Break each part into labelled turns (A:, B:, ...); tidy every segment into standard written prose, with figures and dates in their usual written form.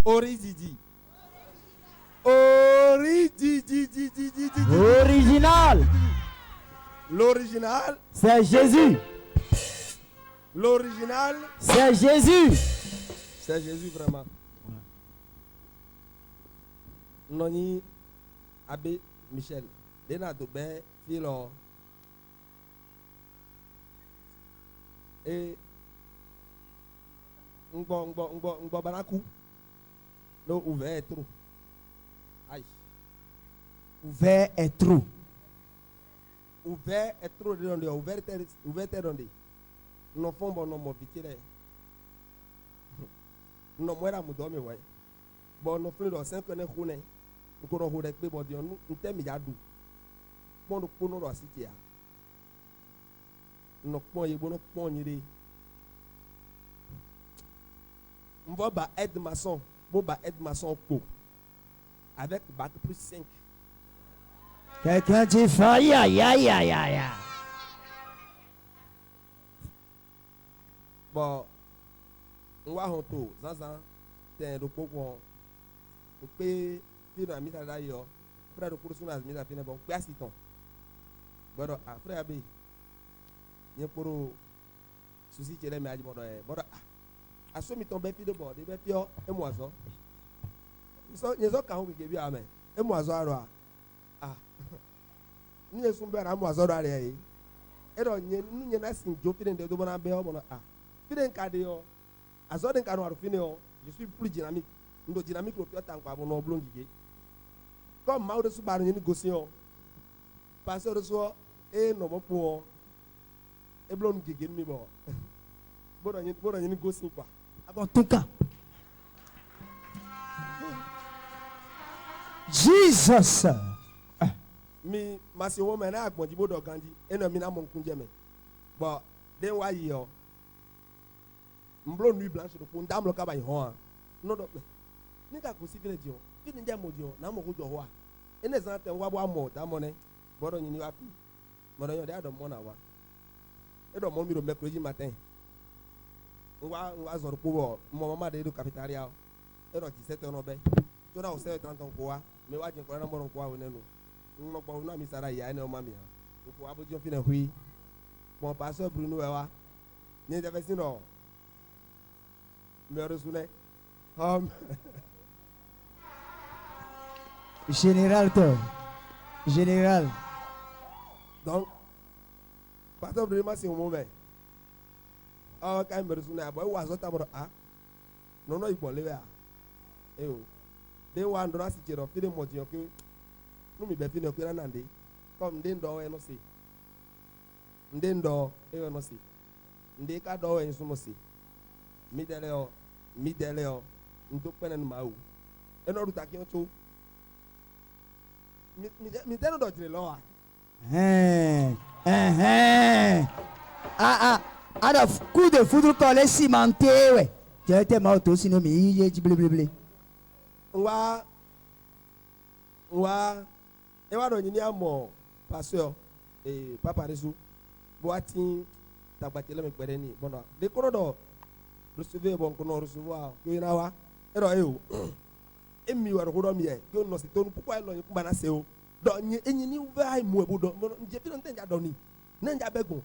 A: Original. L'original.
B: C'est Jésus.
A: L'original.
B: C'est Jésus.
A: C'est Jésus vraiment. Noni Abbé Michel. Dena Dobé, Philo. Et Ngbo Barakou. Non, ouvert est trop. Aïe.
B: Ouvert est trop.
A: Ouvert est trop de ouvert est donné. Non font bon nom pitié. Non moi la moudo me ouais. Bon non fait dans 5 ans khone. Ko ro ho de pe bo dion nu temi ya du. Bon no ko no ro asiti ya. No pon ye bono pon nyire. Mbo ba aide maçon, bo ba aide maçon po. Avec bac plus 5.
B: Quelqu'un dit faille, aïe.
A: Bon, on va honto, Zanzan, t'es le pogon. On peut faire la mise à d'ailleurs. Frère de cours sur la mise à finir, bon, quoi si ton. Bon, frère Abbé, il y a pour souci que les mères du monde. Bon, à ce mi-temps, ben, de bord, des pions et moisons. Ils ont quand même qui amen. Et moisons alors. Ah. Nous sommes bien à moisons alors. Et donc, nous sommes assis, je suis de bon ambé. Ah. Je suis plus dynamique. Nous dynamique au pied tant qu'on a oblong. Comme Maud de Subar une négociation. Passeur de soi et non pour et blond gig in me bon. Bon, une négociation quoi.
B: En tout cas, Jesus.
A: Mi masi wo mena agbon jibo do gandi eno mi na mon kunje me. Bon, den wa yi o. Mblo nuit blanche do kun dam lo ka ba yi ho an. No do me. Ni ka ko si vile dio. Fi ni mo dio na mo ko jo ho a. Ene zan ten wa bo amo da mo ne. Bodo nyini wa pi. Bodo yo da do mo na wa. E do mo mi do mercredi matin. Nwa zoro ko mo mama de do cafeteria. E do 17 no be. To na o 7:30 ko wa. Me wa jin ko na mo ron ko wa nenu. Mo gbo na mi sara ya ene o mami ha. Ko abojo fi na hui. Bon pasteur Bruno wa. Ni de vesi no. Me resune.
B: Général toi. Général.
A: Donc pasteur Bruno c'est un moment. Ah quand me resune aboy wa zo taboro a. No no ibo lewe a. Eh o. De wa ndo na si chero fi de mo ti o ke no mi be fi no kwira nande kom nde ndo we no si nde ndo e we no si nde ka do we nso no si mi dele o ndo pene no ma o e no ruta ki o to mi dele do jire lo a
B: Alors, coup de foudre collé cimenté, ouais. J'ai été mort aussi, non, mais il dit blé.
A: Wa e wa do nyini amo pasteur e papa resu bo ati tagbatele me pere ni bono de kono do recevoir bon kono recevoir yo ina wa e do e o emi wa ro do mi e yo no se tonu pourquoi lo yin kuma na se o do enyi ni wa ai mu e bo do bono nje fi no ntenja do ni na nja begun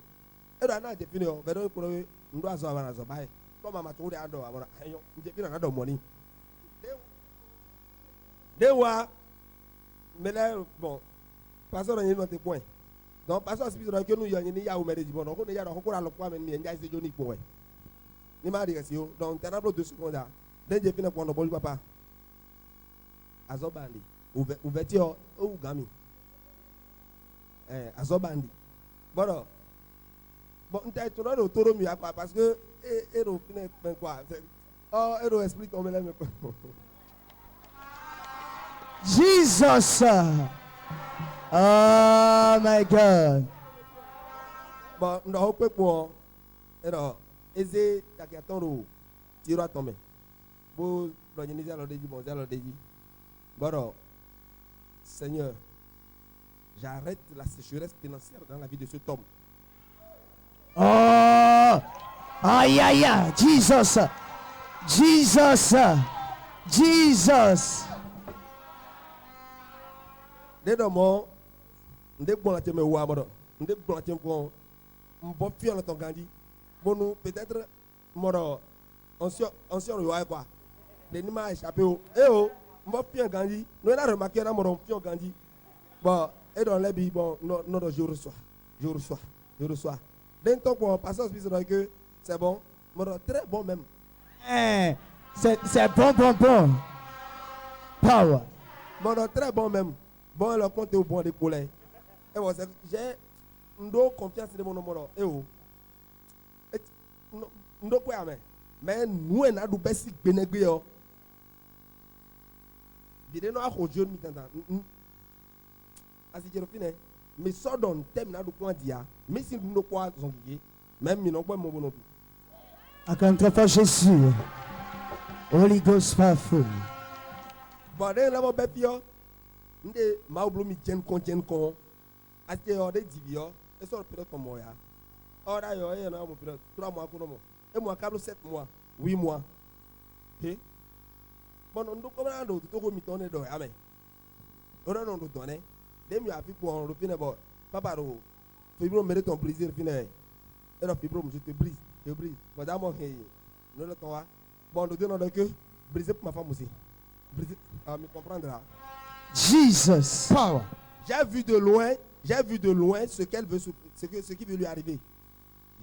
A: e do na je fi ni o be do ko ndo azo ba na zo bai ko mama to de ado abona ayo nje fi na do money de wa mais là bon pasteur on y note point donc pasteur si que nous y a ni ya o mere di bon ko ne ya ko ra lo kwa me ni nja se joni po we ni ma ri si o donc tenable 2 secondes den je fina kwa no bolu papa azobandi ouverture o gami azobandi bon nta to ro toro mi apa parce que ero fina quoi oh ero explique on me la me
B: Jesus. Oh my God.
A: Bon, nous avons peu pour eze takiatoro tiro atome. Bo l'organiser alors dit bon alors dit. Bon Seigneur, j'arrête la sécheresse financière dans la vie de cet homme.
B: Oh, aïe, Jesus. Jesus.
A: Dès le moment, on est bon à te me voir, on est bon à te me voir, on va faire le temps grandi. Bon, nous, peut-être, moro, ancien roi, quoi. Les nids m'a échappé. Eh oh, on va faire grandi. Nous, on a remarqué, on a moro, on fait grandi. Bon, et dans les billes, bon, non, je reçois. Dès le temps qu'on passe au spice, que c'est bon, moro, très bon même.
B: C'est bon. Power.
A: Moro, très bon même. Bon, le compte est au bon des collègues. Et bon, j'ai une confiance dans mon numéro. Eh oh. Nous quoi mais nous on a du basic benegrio. Bide no ako jeune mi tanta. Asi jero fine. Mais so don thème na du quoi dia. Mais si nous quoi zongier, même mi non quoi mon bono.
B: Acclamez fort Jésus. Holy Ghost powerful.
A: Bon, dès là mon bébé nde ma oblo mi jen kon. Ati o de divio. Et so période comme moi ya. Ora yo e na mo période 3 mois ko no mo. Et moi, 7 mois, 8 mois. Ok? Bon, on doit comprendre que tout le monde est là. Amen. On a un autre donné. Dès que tu as fait pour un refus, papa, fibro mérite ton plaisir. Et le fibro, je te brise. Madame, nous le temps. Bon, nous donnons que briser pour ma femme aussi. Briser, me comprendra.
B: Jesus. Power.
A: J'ai vu de loin ce qu'elle veut, ce qui veut lui arriver.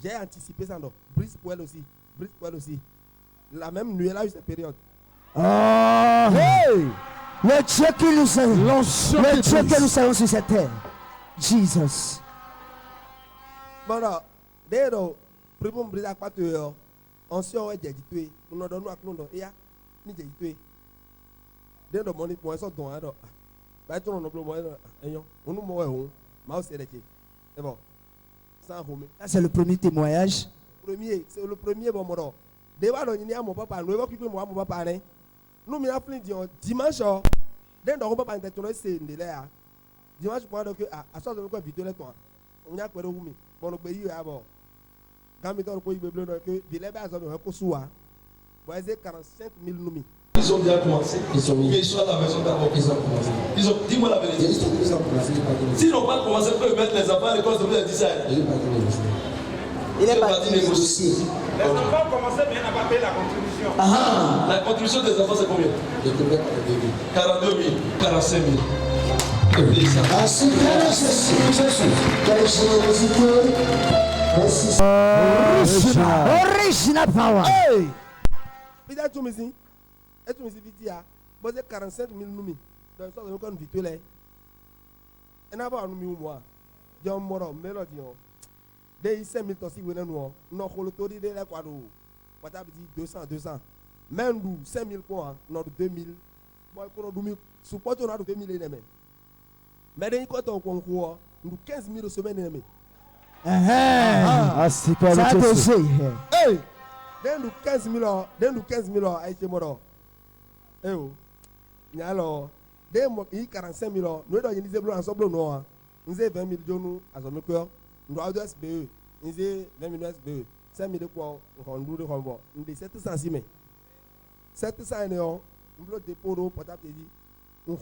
A: J'ai anticipé ça, non. Brise pour elle aussi. La même nuit, elle a eu cette période.
B: Oh! Hey! Le Dieu que nous servons sur cette terre. Jesus.
A: Bon, là, dès lors, pour briser à 4 heures, on s'y aurait dit, nous n'en donnons à nous, et ya, ni dit, dès lors, mon époux, on s'en donne, bah, tu n'en as pas, on nous mourra, mais aussi, c'est bon. Ça,
B: c'est le premier témoignage.
A: C'est le premier bon moment. Déjà, on y a mon papa, nous évoquons moi, mon papa. Nous, nous avons dimanche, dès que papa est c'est là. Dimanche, pour que à sorte de quoi vidéo là, toi. On y a quoi de vous, pour nous payer à bord. Quand nous avons quoi, il veut que il est bas à un coussoir. Vous avez 45 000 nomis.
C: Ils ont bien commencé. Ils sont à la maison d'abord. Ils ont commencé. Dis-moi la vérité. Ils ont commencé. S'ils n'ont pas commencé, ils peuvent mettre les enfants à l'école, ça veut dire ça. Il est parti négocier.
D: Les enfants ont commencé, mais il n'a pas payé la contribution.
C: La contribution des enfants, c'est combien? 42 000, 45 000.
B: Merci, quelle générosité. Merci. Original power.
A: Hey! Puis tu me dis, et tu me dis, vous avez 45 000 nomis. Donc, ça, vous avez une victoire. Et n'a pas un nomi ou moi. J'ai un moro, mélodie. Dès 5 000 aussi, vous avez nous. Nous avons l'autorité de quoi nous. Vous avez dit 200. Même nous, 5 000 points, nous avons 2 000. Moi, pour nous, support, nous avons 2 000 ennemis. Mais dès qu'on a un concours, nous 15 000 semaines ennemis.
B: C'est quoi le truc?
A: Hey! Dès nous 15 000 a été mort. Eh oh. Alors, dès moi, il y a 45 000 nous avons des blancs ensemble, nous avons 20 000 nous à son cœur. Nous avons des SBE. Nous avons 20 000 SBE. 5 000 quoi, on a nous avons 700 mais 700 nous avons dépôt de portable dit, on a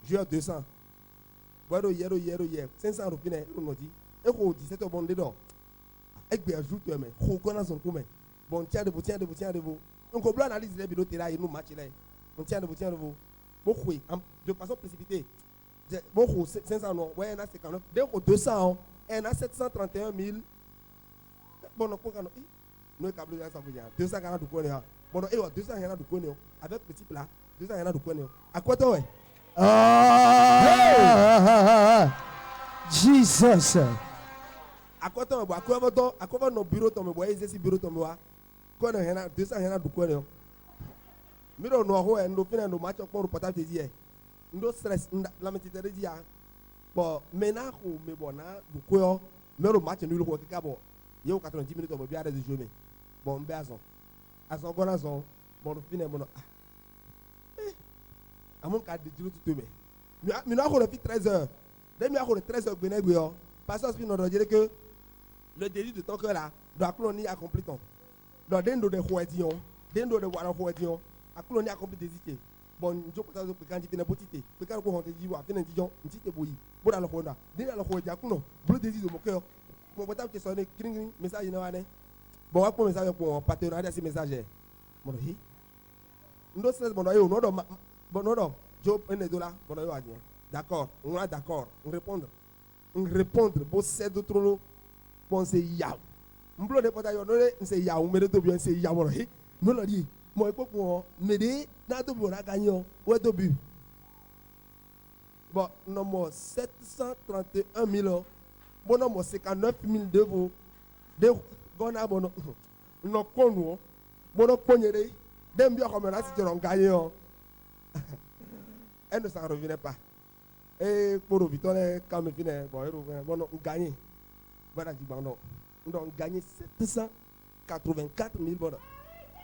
A: j'ai 200. Voilà, hier. 500 roupies, on nous dit, et on dit, c'est un bon dedans. Et bien, ajoute, mais, on connaît son coup, mais, bon, tiens de vous. Donc, on doit analyser les vidéos, et nous matcher là. On tient de vous. Beaucoup, de façon précipitée. Beaucoup, 500 non, ouais, on a 59. Dès qu'on 200, on a 731 000. Bon, on a nous, câble, 240 du coin. Bon, 200 rien du coin. Avec petit plat, 200 rien du coin. À quoi toi, ouais?
B: Jesus.
A: À quoi toi, à quoi nos bureaux tombent, ouais, ici bureau tombent, quoi, 200 rien du coin. Mais on a un peu de match pour le portable de hier. Nous stress, la métitérée dit, bon, maintenant, mais bon, du coup, mais le match nul, quoi, il y a 90 minutes, on va bien aller jouer. Bon, béazon. À son gonazon, bon, le fin est bon. À mon cas, de tout le mais nous avons fait 13 heures. Dès que nous avons 13 heures, parce que nous avons dit que le délire de ton cœur là doit cloner accompli ton. Donc, dès que nous avons dit, akulo ni akombi desité bon njo ko tazo pekanji tena botité pekan ko honte jiwa tena dijon ntité boyi bo dalo ko nda dina lo ko ja kuno blo desité mo cœur mo bota ke sonné kring message na wane bon wa ko message ko partenariat si message mo hi ndo stress bon yo no do bon no do job ene dola bon yo adien d'accord on est d'accord on répondre bo c'est de trop bon c'est ya mblo de pota yo no c'est ya on me de bien c'est ya mo hi no lo di mo e ko me de na to bi na ganyo we to bi bon no mo 731 000 bon no mo 59 000 de gona bon no konu bon no konyere dem bi ko me na si joro ganyo elle ne s'en revenait pas et pour Victor quand me finit bon on gagné voilà du bon on gagné 784 000 bon.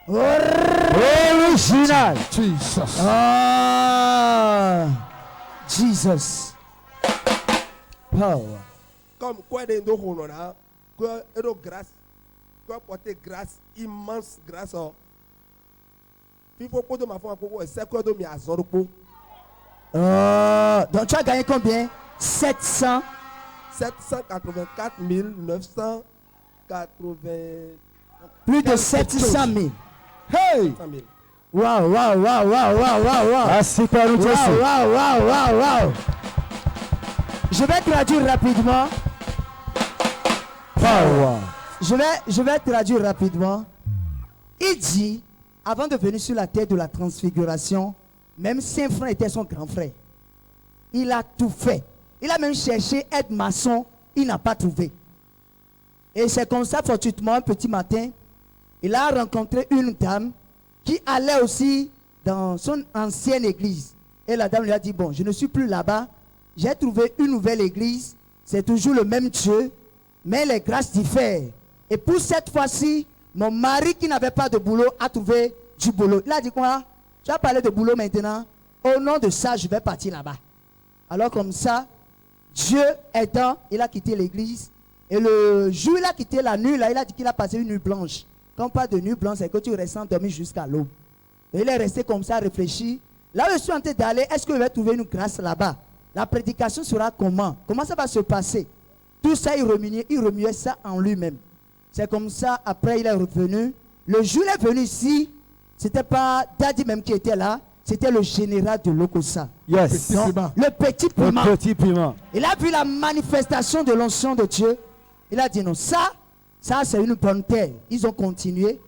B: Original.
E: Jesus.
B: Ah, Jesus. Power.
A: Comme quoi de nous on a que grâce, quoi porter grâce immense grâce. Il faut que ma femme c'est quoi de mi azorpo.
B: Donc tu as gagné combien?
A: 784 980.
B: Plus de 700 000.
E: Hey!
A: 100 000.
B: Wow.
E: Ah, super, nous
B: Wow. Je vais traduire rapidement.
E: Power.
B: Je vais traduire rapidement. Il dit, avant de venir sur la terre de la transfiguration, même Saint Frère était son grand frère. Il a tout fait. Il a même cherché être maçon. Il n'a pas trouvé. Et c'est comme ça, fortuitement, un petit matin, il a rencontré une dame qui allait aussi dans son ancienne église. Et la dame lui a dit, bon, je ne suis plus là-bas. J'ai trouvé une nouvelle église. C'est toujours le même Dieu, mais les grâces diffèrent. Et pour cette fois-ci, mon mari qui n'avait pas de boulot a trouvé du boulot. Il a dit quoi? Tu vas parler de boulot maintenant. Au nom de ça, je vais partir là-bas. Alors comme ça, Dieu aidant, il a quitté l'église. Et le jour où il a quitté la nuit, là, il a dit qu'il a passé une nuit blanche. Quand on parle de nuit blanche, c'est que tu restes endormi jusqu'à l'aube. Et il est resté comme ça, réfléchi. Là où je suis en train d'aller, est-ce que je vais trouver une grâce là-bas? La prédication sera comment? Comment ça va se passer? Tout ça, il remuait ça en lui-même. C'est comme ça, après il est revenu. Le jour où il est venu ici, ce n'était pas Daddy même qui était là, c'était le général de Lokossa.
E: Yes.
B: Donc, le petit piment.
E: Le petit piment.
B: Il a vu la manifestation de l'onction de Dieu. Il a dit non, ça c'est une bonne terre. Ils ont continué.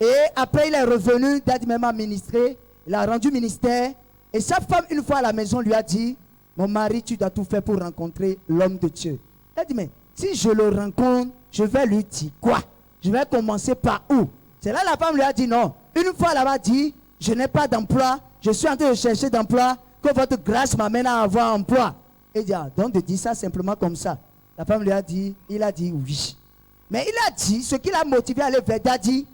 B: Et après il est revenu, Daddy même a ministré. Il a rendu ministère. Et sa femme, une fois à la maison, lui a dit, mon mari, tu dois tout faire pour rencontrer l'homme de Dieu. Il a dit, mais si je le rencontre, je vais lui dire quoi? Je vais commencer par où? C'est là la femme lui a dit non. Une fois elle m'a dit, je n'ai pas d'emploi, je suis en train de chercher d'emploi, que votre grâce m'amène à avoir un emploi. Et il dit, ah, donc de dire ça simplement comme ça. La femme lui a dit, il a dit oui. Mais il a dit, ce qui l'a motivé à aller vers Daddy,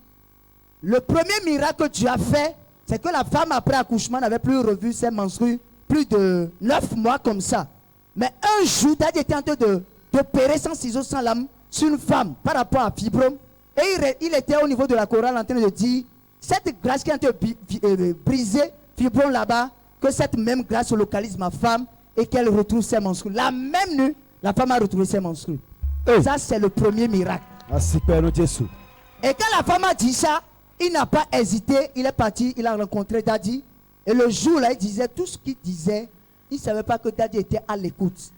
B: le premier miracle que Dieu a fait, c'est que la femme après accouchement n'avait plus revu ses menstrues plus de 9 mois comme ça. Mais un jour, Daddy était en train d'opérer sans ciseaux, sans lame sur une femme par rapport à fibrome. Et il était au niveau de la chorale en train de dire, cette grâce qui est en train de briser fibrome là-bas, que cette même grâce localise ma femme et qu'elle retrouve ses menstrues. La même nuit, la femme a retrouvé ses menstrues.
E: Hey.
B: Ça, c'est le premier miracle.
E: Ah, super, nous Jésus.
B: Et quand la femme a dit ça, il n'a pas hésité, il est parti, il a rencontré Daddy. Et le jour-là, il disait tout ce qu'il disait. Il ne savait pas que Daddy était à l'écoute.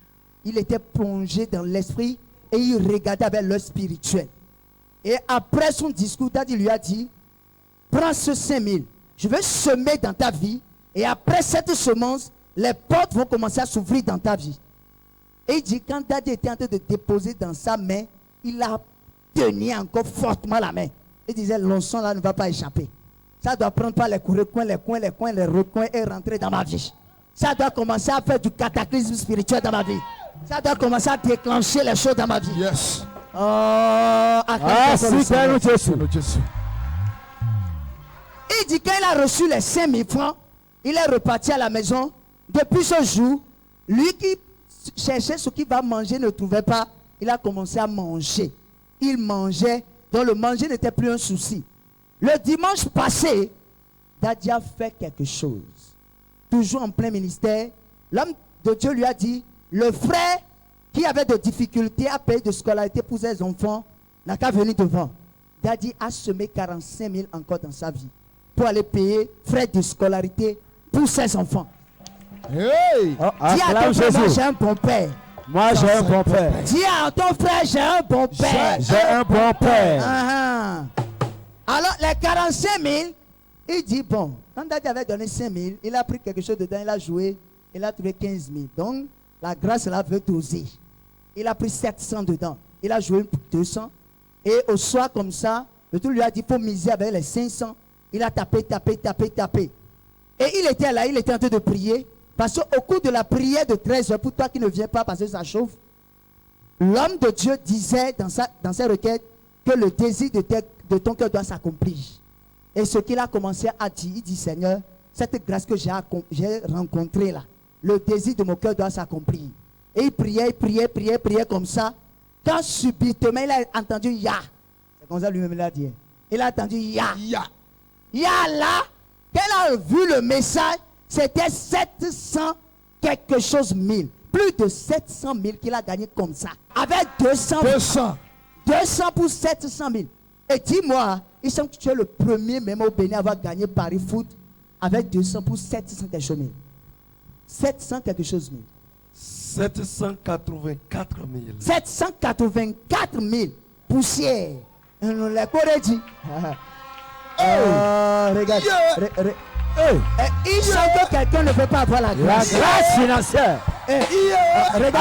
B: Il était plongé dans l'esprit et il regardait avec l'œil spirituel. Et après son discours, Daddy lui a dit, prends ce 5000, je vais semer dans ta vie. Et après cette semence, les portes vont commencer à s'ouvrir dans ta vie. Et il dit, quand Daddy était en train de déposer dans sa main, il a tenu encore fortement la main. Il disait, l'onction là ne va pas échapper. Ça doit prendre par les recoins, les recoins et rentrer dans ma vie. Ça doit commencer à faire du cataclysme spirituel dans ma vie. Ça doit commencer à déclencher les choses dans ma vie.
E: Yes.
B: Ah,
E: super, nous Jésus.
B: Il dit, quand il a reçu les 5000 francs, il est reparti à la maison. Depuis ce jour, lui qui cherchait ce qu'il va manger ne trouvait pas. Il a commencé à manger. Il mangeait, donc le manger n'était plus un souci. Le dimanche passé, Daddy a fait quelque chose. Toujours en plein ministère, l'homme de Dieu lui a dit, le frère qui avait des difficultés à payer de scolarité pour ses enfants n'a qu'à venir devant. Daddy a semé 45 000 encore dans sa vie pour aller payer frais de scolarité pour ses enfants.
E: Hey!
B: Dis à ton frère, moi j'ai un bon père.
E: Moi j'ai un bon père.
B: Dis à ton frère, j'ai un bon père.
E: J'ai un bon père.
B: Alors les 45 000, il dit bon, quand Daddy avait donné 5 000, il a pris quelque chose dedans, il a joué, il a trouvé 15 000. Donc la grâce là veut doser. Il a pris 700 dedans, il a joué 200. Et au soir comme ça, le tout lui a dit il faut miser avec les 500. Il a tapé. Et il était là, il était en train de prier. Parce qu'au cours de la prière de 13 heures, pour toi qui ne viens pas parce que ça chauffe, l'homme de Dieu disait dans ses requêtes que le désir de ton cœur doit s'accomplir. Et ce qu'il a commencé à dire, il dit Seigneur, cette grâce que j'ai rencontrée là, le désir de mon cœur doit s'accomplir. Et il priait comme ça. Quand subitement il a entendu Ya, c'est comme ça lui-même il a dit. Il a entendu Ya. Ya là, qu'elle a vu le message, c'était 700 quelque chose mille. Plus de 700 000 qu'il a gagné comme ça. Avec 200 pour 700 000. Et dis-moi, il semble que tu es le premier même au Bénin à avoir gagné Paris Foot avec 200 pour 700 quelque chose mille. 700 quelque chose mille.
C: 784 000.
B: 784 000 poussières. On l'a dit. Regarde. Il semble que quelqu'un ne peut pas avoir la grâce.
E: La grâce financière.
B: Regarde.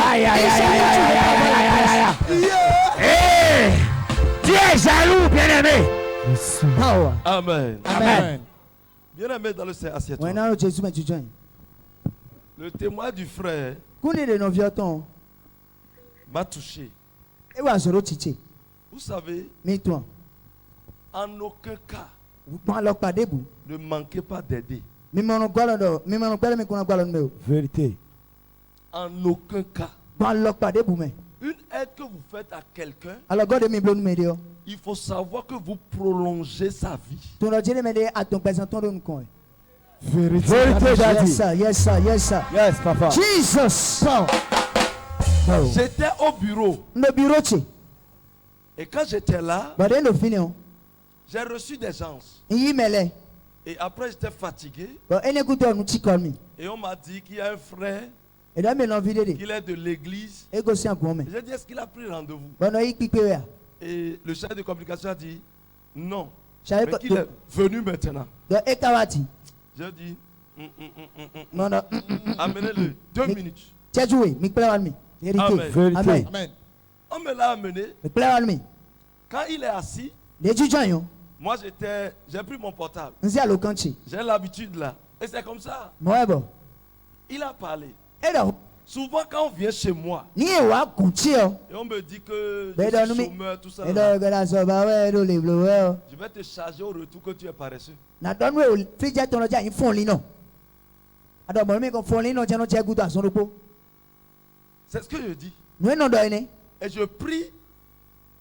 E: Tu es jaloux, bien-aimé.
C: Amen.
E: Amen.
C: Bien-aimé dans le Seigneur, assieds-toi.
B: Maintenant, Jésus m'a dit,
C: Le témoin du frère m'a touché. Vous savez, en aucun cas, ne manquez pas d'aider.
E: Vérité.
C: En aucun cas. Une aide que vous faites à quelqu'un, il faut savoir que vous prolongez sa vie.
E: Vérité, Daddy.
B: Yes, sir.
E: Yes, papa.
B: Jesus.
C: J'étais au bureau. Et quand j'étais là, j'ai reçu des gens. Et après, j'étais fatigué. Et on m'a dit qu'il y a un frère, qu'il est de l'église. J'ai dit, est-ce qu'il a pris rendez-vous? Et le chef de communication a dit, non. Mais qu'il est venu maintenant. J'ai dit, amenez-le 2 minutes. Amen.
E: Vérité.
C: Amen. On me l'a amené. Quand il est assis, moi j'ai pris mon portable. J'ai l'habitude là. Et c'est comme ça. Il a parlé. Souvent quand on vient chez moi, et on me dit que je suis chômeur, tout ça, là, je vais te charger au retour que tu es paresseux. C'est ce que je dis. Et je prie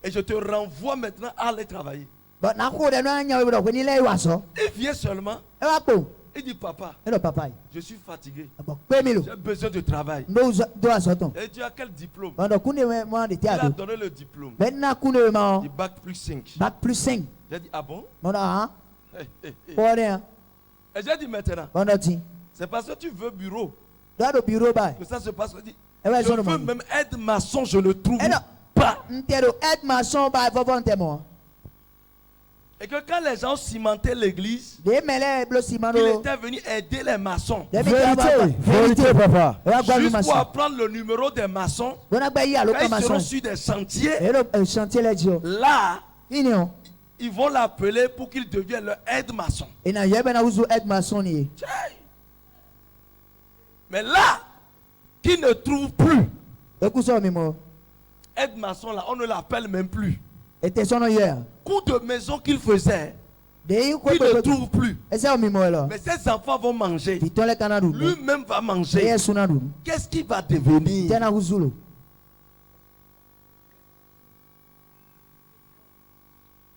C: et je te renvoie maintenant à aller travailler. Il vient seulement. Il dit papa, je suis fatigué. J'ai besoin de travail. Et tu as quel diplôme? Il a donné le diplôme. Du bac plus 5. J'ai dit ah bon? Et j'ai dit maintenant, c'est parce que tu veux bureau que ça se passe. Je veux même aide maçon, je ne trouve pas. Et que quand les gens cimentaient l'église, il était venu aider les maçons.
E: Vérité, papa.
C: Juste pour apprendre le numéro des maçons. Quand ils seront sur des chantiers, là, ils vont l'appeler pour qu'il devienne leur aide-maçon. Mais là, qui ne trouve plus aide-maçon là, on ne l'appelle même plus. Coup de maison qu'il faisait, il ne trouve plus. Mais ses enfants vont manger. Lui-même va manger. Qu'est-ce qu'il va devenir?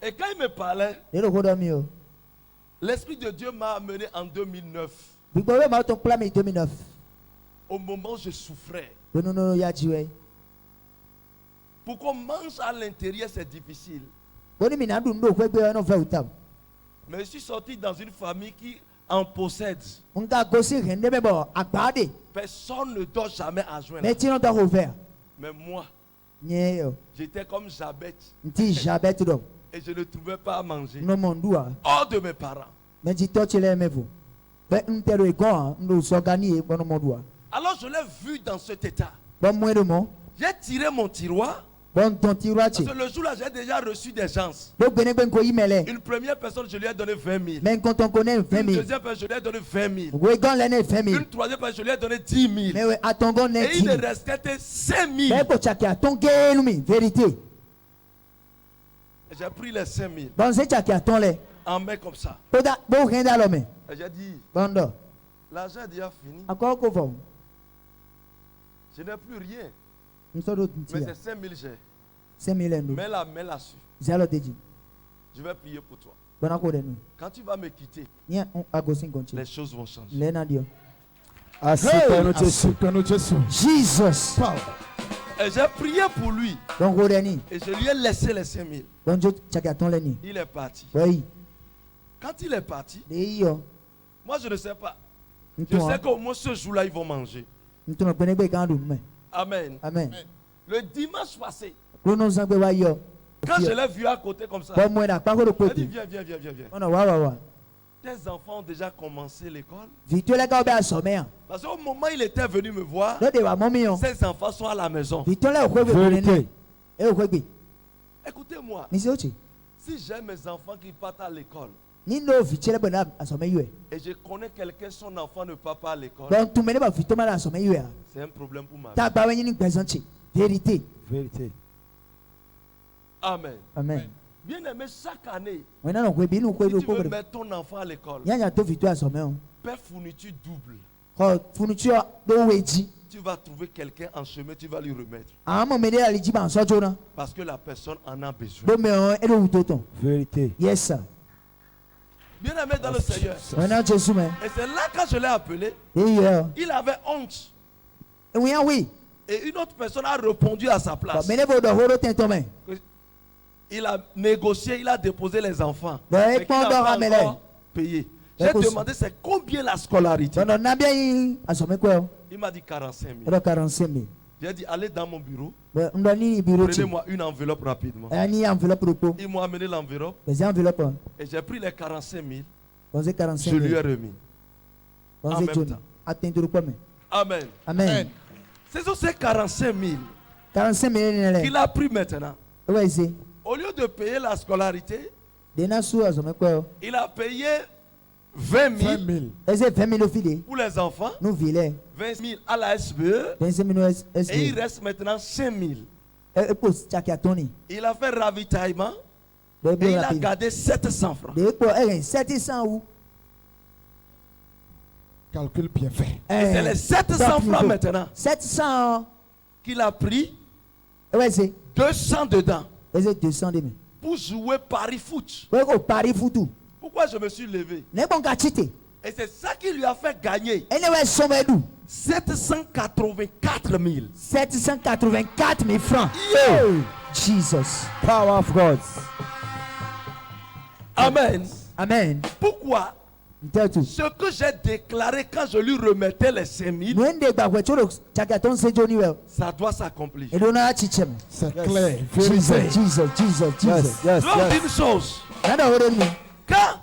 C: Et quand il me parlait, L'Esprit de Dieu m'a amené en 2009.
B: Bigbowe ma ton plan mi 2009.
C: Au moment où je souffrais.
B: Non, ya jiwe.
C: Pour qu'on mange à l'intérieur, c'est difficile.
B: Boni mi na ndu ndo kwe gbe no fe utam.
C: Mais je suis sorti dans une famille qui en possède.
B: Nga gosi rende me bo agbade.
C: Personne ne dort jamais à joindre.
B: Mais ti no ta ouvert.
C: Mais moi,
B: Nye yo.
C: j'étais comme Jabet.
B: Nti jabet do.
C: Et je ne trouvais pas à manger.
B: No mondua.
C: Hors de mes parents.
B: Mais ti to chele me vo. Be ntero egon ndo so gani e bono mondua.
C: Alors je l'ai vu dans cet état.
B: Bon moi de mon.
C: J'ai tiré mon tiroir.
B: Bon ton tiroir
C: Parce que le jour-là, j'ai déjà reçu des gens.
B: Donc bene ben ko imele.
C: Une première personne, je lui ai donné 20 000.
B: Mais quand on connaît 20
C: Une
B: 000.
C: deuxième personne, je lui ai donné 20 000.
B: Oui, quand l'année 20 000.
C: Une troisième personne, je lui ai donné 10 000.
B: Mais oui, à ton gon
C: Et il ne restait que 5 000.
B: mais pour chacun à ton gelumi vérité.
C: J'ai pris les 5 000
B: Bon c'est chacun à ton lait.
C: en main comme ça.
B: Poda bon rien dans l'homme.
C: Et j'ai dit,
B: Bando.
C: l'argent est déjà fini.
B: Encore qu'on va.
C: Je n'ai plus rien.
B: Nous sommes
C: Mais c'est 5 000 j'ai.
B: 5 000 nous.
C: Mets la su.
B: Zalo te dit.
C: Je vais prier pour toi.
B: Bon accord de nous.
C: Quand tu vas me quitter,
B: Nia on agosin continue.
C: les choses vont changer.
B: Lena dio. Jesus.
C: Et j'ai prié pour lui.
B: Donc Rodeni.
C: Et je lui ai laissé les 5 000.
B: Bon Dieu chacun à ton lait.
C: Il est parti.
B: Oui.
C: Quand il est parti,
B: Deyo.
C: moi je ne sais pas. Je
B: Nous
C: sais qu'au moins ce jour-là, ils vont manger.
B: nous te connais pas quand nous.
C: Amen.
B: Amen.
C: Le dimanche passé,
B: Nous nous en va yo.
C: quand je l'ai vu à côté comme ça,
B: Bon moi là pas de
C: j'ai dit
B: côté.
C: viens, viens, viens, viens, viens.
B: On a wa.
C: Tes enfants ont déjà commencé l'école.
B: Victor les gars au sommet.
C: Parce qu'au moment où il était venu me voir,
B: Là de wa momi on.
C: ses enfants sont à la maison.
B: Victor là au quoi
E: Vérité.
B: Et au quoi bi.
C: Écoutez-moi,
B: Ni c'est ochi.
C: si j'ai mes enfants qui partent à l'école
B: Ni no Victor là bona à sommet yo.
C: et je connais quelqu'un, son enfant ne part pas à l'école,
B: Donc tu mènes pas Victor là à sommet yo.
C: c'est un problème pour ma vie.
B: Ta ba wen ni présenter. Vérité.
E: Vérité.
C: Amen.
B: Amen.
C: Bien aimé, chaque année,
B: Maintenant on quoi bi nous quoi
C: si
B: do
C: tu
B: ko.
C: veux mettre ton enfant à l'école,
B: Nya nya to Victor à sommet on.
C: paie fourniture double.
B: Ko fourniture do weji.
C: Tu vas trouver quelqu'un en chemin, tu vas lui remettre.
B: Ah mon médé ali jiba en so jona.
C: Parce que la personne en a besoin.
B: Do me on et do toton.
E: Vérité.
B: Yes sir.
C: Bien aimé dans le Seigneur.
B: Maintenant Jésus mais.
C: Et c'est là quand je l'ai appelé,
B: Et hier.
C: il avait honte.
B: Oui oui.
C: Et une autre personne a répondu à sa place.
B: Mais ne vous de horo tinto mais.
C: Il a négocié, il a déposé les enfants.
B: Ben,
C: Mais qu'il n'a
B: pendant
C: pas
B: Ramelais.
C: encore payé. J'ai
B: Écoute.
C: demandé c'est combien la scolarité.
B: Donc on a bien à sommet quoi.
C: Il m'a dit 45 000.
B: Alors 45 000.
C: J'ai dit allez dans mon bureau,
B: Ben on doit ni bureau.
C: prenez-moi une enveloppe rapidement.
B: Ni enveloppe repos.
C: Ils m'ont amené l'enveloppe
B: Les enveloppes.
C: et j'ai pris les 45 000.
B: Bon c'est 45
C: Je
B: 000.
C: lui ai remis.
B: Bon
C: en
B: c'est
C: même
B: Johnny.
C: temps.
B: Atteindre quoi mais.
C: Amen.
B: Amen.
C: C'est sur ces 45 000
B: 45 000
C: qu'il a pris maintenant.
B: Ouais c'est.
C: Au lieu de payer la scolarité,
B: Dena sou à sommet quoi.
C: il a payé 20 000
B: Et c'est 20 000 au filet.
C: pour les enfants,
B: Nous villes.
C: 20 000 à la SBE
B: 25 000
C: et il
B: SB.
C: reste maintenant 5 000.
B: Et pour chacun à Tony.
C: Il a fait ravitaillement
B: De
C: et
B: bien
C: il a
B: rapide.
C: gardé 700 francs.
B: De quoi 700 ou.
E: Calcul bien fait.
C: Et c'est les 700 francs maintenant
B: 700.
C: qu'il a pris,
B: Ouais c'est.
C: 200 dedans,
B: Et c'est 200 de mais.
C: pour jouer Paris Foot.
B: Ouais ko Paris foutu.
C: Pourquoi je me suis levé?
B: Ne bon gachité.
C: Et c'est ça qui lui a fait gagner
B: Et ne ouais sommet d'où.
C: 784 000.
B: 784 000 francs. Yo. Jesus.
E: Power of God.
C: Amen.
B: Amen.
C: Pourquoi?
B: Tell tout.
C: Ce que j'ai déclaré quand je lui remettais les 5 000,
B: Nous ende ba kwa choro chaka ton se Johnny well.
C: ça doit s'accomplir.
B: Et dona chichem.
E: C'est clair.
B: Jesus,
E: Vérité.
B: Jesus, Jesus,
E: Yes,
B: Jesus.
E: yes,
C: Je vais vous dire
E: yes.
C: une chose.
B: Nada ore ni.
C: Quand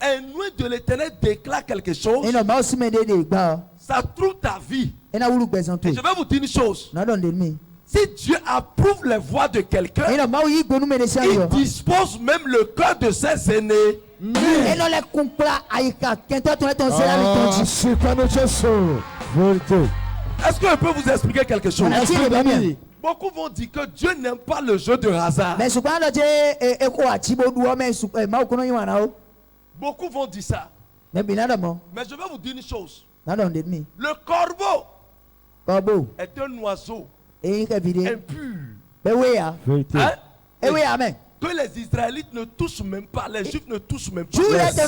C: un nuit de l'éternel déclare quelque chose,
B: Eno ma osime de gba.
C: ça trouve ta vie.
B: Ena wulu gbesan to.
C: Et je vais vous dire une chose.
B: Nada de mi.
C: Si Dieu approuve les voix de quelqu'un,
B: Eno ma yi gbonu me de sia
C: il
B: yo.
C: dispose même le cœur de ses aînés.
B: Eno le kumpla ayika kento ton ton se la mi
E: Ah,
B: tonji.
E: c'est pas notre chose. Vérité.
C: Est-ce que je peux vous expliquer quelque chose?
B: On a dit le bien.
C: Beaucoup vont dire que Dieu n'aime pas le jeu de hasard.
B: Mais ce qu'on a dit e ko achibo duo me su ma ko no yi wana o.
C: Beaucoup vont dire ça.
B: Ne bi nada mo.
C: Mais je vais vous dire une chose.
B: Nada de mi.
C: Le corbeau
B: Kobo.
C: est un oiseau
B: E yi ke vide.
C: impur.
B: Be we ya.
E: Vérité.
C: Hein?
B: E we ya men.
C: que les Israélites ne touchent même pas, les Juifs ne touchent même pas.
B: Dieu est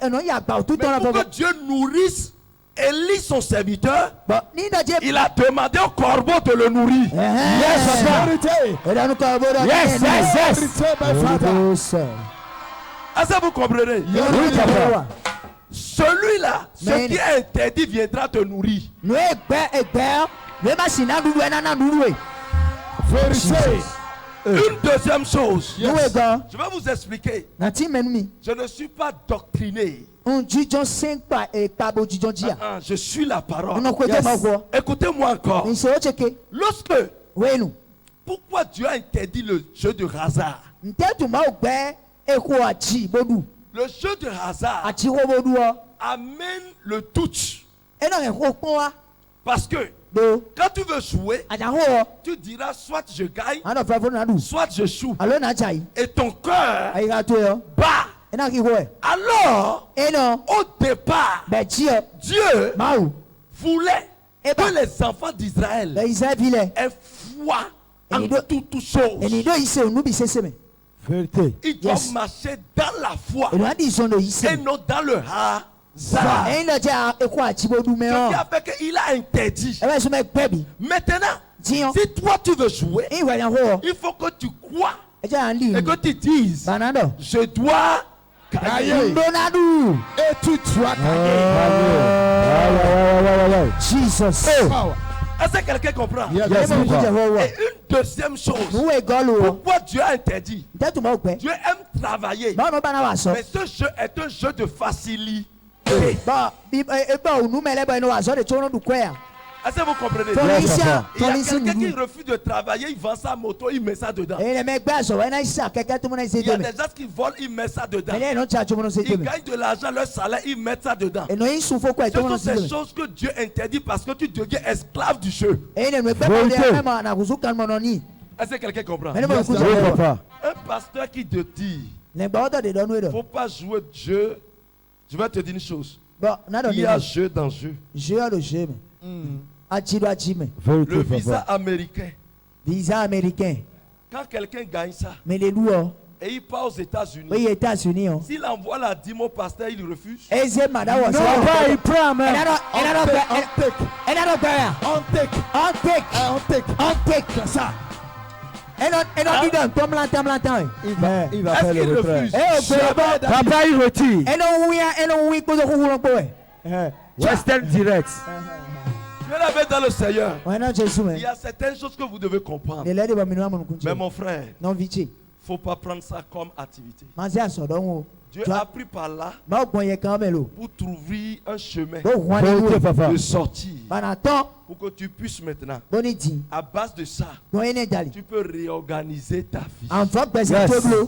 B: un il y a pas tout
C: Mais
B: dans la
C: pour que Dieu nourrisse Élie, son serviteur,
B: Bon, ni da Dieu.
C: il a demandé au corbeau de le nourrir.
E: Yes, authority.
B: Et dans le corbeau de
E: Yes, yes, yes. Authority, my father.
C: Est-ce que vous comprenez?
E: Oui, papa.
C: Celui-là, ce
B: Mais-
C: qui est interdit viendra te nourrir.
B: Nous est le machine à nous na nous
E: Authority.
C: Une deuxième chose,
B: nous est gars.
C: je vais vous expliquer.
B: Na ti menumi.
C: Je ne suis pas doctriné.
B: On dit John 5 pas et pas beau John dia.
C: Je suis la parole.
B: On a quoi de quoi?
C: Écoutez-moi encore.
B: Il se cheke.
C: Lorsque,
B: Oui nous.
C: pourquoi Dieu a interdit le jeu de hasard?
B: Ntetu ma ogbe e ko achi bodu.
C: Le jeu de hasard
B: Achi ko bodu o.
C: amène le doute.
B: E na e ko kon wa.
C: Parce que
B: Do.
C: quand tu veux jouer,
B: Aja ho o.
C: tu diras soit je gagne,
B: Ana fa fo na du.
C: soit je joue.
B: Alo na chai.
C: Et ton cœur
B: Ai ga to yo.
C: bat.
B: E na ki ho e.
C: Alors,
B: E no.
C: au départ,
B: Be chi o.
C: Dieu
B: Mau.
C: voulait
B: Eh ben.
C: que les enfants d'Israël
B: Le Israël vile.
C: aient foi en
B: Et il doit-
C: toutes
B: E
C: choses.
B: ni do ise onu bi sese me.
E: Authority.
C: Ils doivent
B: Yes.
C: marcher dans la foi
B: E no di so no ise.
C: et non dans le hasard.
B: E no ja e ko achi bodu me
C: Ce
B: o.
C: qui a fait qu'il a interdit.
B: E ba so me pebi.
C: Maintenant,
B: Tiens.
C: si toi tu veux jouer,
B: E wa yan ho o.
C: il faut que tu crois
B: E ja an li.
C: et que tu dises,
B: Banado.
C: je dois gagner.
B: Donadu.
E: Et tu dois
B: Jesus.
E: Power.
C: Est-ce que quelqu'un comprend?
E: Yes,
B: E mo ku je
E: papa.
B: ho wa.
C: Et une deuxième chose,
B: Nu e golu o.
C: pourquoi Dieu a interdit?
B: Ntetu ma ogbe.
C: Dieu aime travailler,
B: Ba no ba na wa so.
C: mais ce jeu est un jeu de facilité.
B: Ba bi e ba onu mele ba no wa so de chono du kwea.
C: Est-ce que vous comprenez?
B: Tonisia.
C: Il y a
B: Tonisia
C: quelqu'un qui
B: nu.
C: refuse de travailler, il vend sa moto, il met ça dedans.
B: E le me gba so wa na isa keke to mo na
C: Il
B: ise
C: y a
B: de me.
C: des gens qui volent, ils mettent ça dedans.
B: E le no cha chomo no se de
C: Ils
B: me.
C: gagnent de l'argent, leur salaire, ils mettent ça dedans.
B: E no yin su fo ko e
C: Ce
B: to mo
C: sont
B: no se de
C: ces
B: me.
C: choses que Dieu interdit parce que tu deviens esclave du jeu.
B: E le me gba mo le me ma na kusu kan mo no ni.
C: Est-ce que quelqu'un comprend?
B: E le mo ku
E: Oui,
B: je.
E: papa.
C: Un pasteur qui te dit,
B: Le ba odo de do nu
C: il ne
B: do.
C: faut pas jouer de jeu. Je vais te dire une chose.
B: Bon, na do
C: Il y a
B: ni.
C: jeu dans jeu.
B: Je a le je me. Achi do achi me.
C: Le
E: Authority,
C: visa
E: papa.
C: américain,
B: Visa américain.
C: quand quelqu'un gagne ça
B: Mais les loups,
C: et il part aux États-Unis,
B: oui, États-Unis.
C: s'il envoie la dîme au pasteur, il refuse.
B: Eze madawa
E: Non, pas, il prend, man.
B: On take ça. Et non, dis donc, tom l'entend.
E: Il va
C: Est-ce
E: faire
C: qu'il
E: le retrait.
C: refuse?
E: Papa, il retire.
B: Et non, oui, pour le coup,
E: Western Direct.
C: Je l'avais dans le Seigneur.
B: ouais, non, Jésus,
C: Il y a certaines choses que vous devez comprendre.
B: les lèvres, mon
C: Mais mon frère,
B: non, vite.
C: il ne faut pas prendre ça comme activité.
B: Mazia son don.
C: Dieu a pris par là
B: Ma bon yé quand même.
C: pour trouver un chemin
B: Bon, roi
E: Authority,
B: de
E: papa.
C: de sortie
B: pendant temps,
C: pour que tu puisses maintenant,
B: bon dit.
C: à base de ça,
B: Bon, il est d'aller.
C: tu peux réorganiser ta vie.
B: En va présenter
E: Yes.
B: bleu.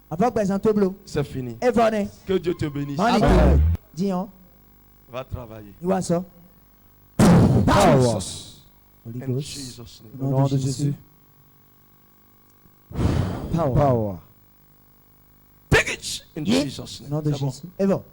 B: En va présenter bleu.
C: C'est fini.
B: Et venez.
C: Que Dieu te bénisse.
B: Mani
E: Amen.
B: dis on.
C: Va travailler.
B: Il voit ça.
E: Power.
B: Holy
C: In
B: Ghost.
C: Jesus' name.
E: Au nom de Jésus.
B: Power.
E: Power.
C: Take it in
B: Yeah.
C: Jesus'
B: Au
C: name.
B: nom de
C: C'est bon.
B: Jésus. Et bon.